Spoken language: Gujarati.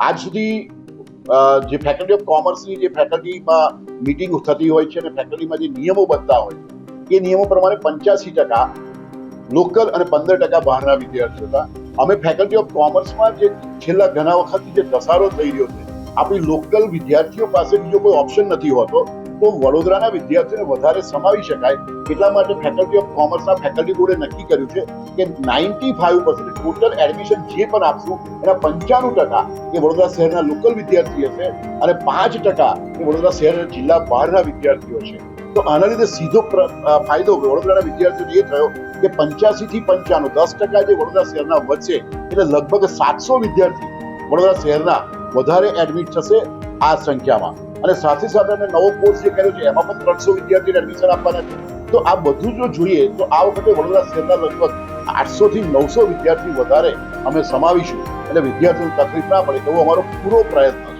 આજ સુધી જે ફેકલ્ટી ઓફ કોમર્સની જે ફેકલ્ટીમાં મિટિંગ થતી હોય છે અને ફેકલ્ટીમાં જે નિયમો બનતા હોય છે એ નિયમો પ્રમાણે 85% લોકલ અને 15% બહારના વિદ્યાર્થીઓ હતા. અમે ફેકલ્ટી ઓફ કોમર્સમાં જે છેલ્લા ઘણા વખતથી જે ધસારો થઈ રહ્યો છે, આપણી લોકલ વિદ્યાર્થીઓ પાસે બીજો કોઈ ઓપ્શન નથી હોતો, તો વડોદરાના વિદ્યાર્થીઓને વધારે સમાવી શકાય એટલા માટે ફેકલ્ટી ઓફ કોમર્સના ફેકલ્ટી બોર્ડે નક્કી કર્યું છે કે 95% ટોટલ એડમિશન જે પણ આપશું એના 95% એ વડોદરા શહેરના લોકલ વિદ્યાર્થી હશે અને 5% એ વડોદરા શહેર જિલ્લા બહારના વિદ્યાર્થીઓ છે. તો આના લીધે સીધો ફાયદો વડોદરાના વિદ્યાર્થીઓને એ થયો કે 85 થી 95 10% જે વડોદરા શહેરના વધશે એટલે લગભગ 700 વિદ્યાર્થી વડોદરા શહેરના વધારે એડમિટ થશે આ સંખ્યામાં. અને સાથે સાથે અમે નવો કોર્સ જે કર્યો છે એમાં પણ 300 વિદ્યાર્થીઓને એડમિશન આપવાના છે. તો આ બધું જો જોઈએ તો આ વખતે વડોદરા શહેરના લગભગ 800 થી 900 વિદ્યાર્થી વધારે અમે સમાવીશું એટલે વિદ્યાર્થીઓને તકલીફ ના પડે એવો અમારો પૂરો પ્રયત્ન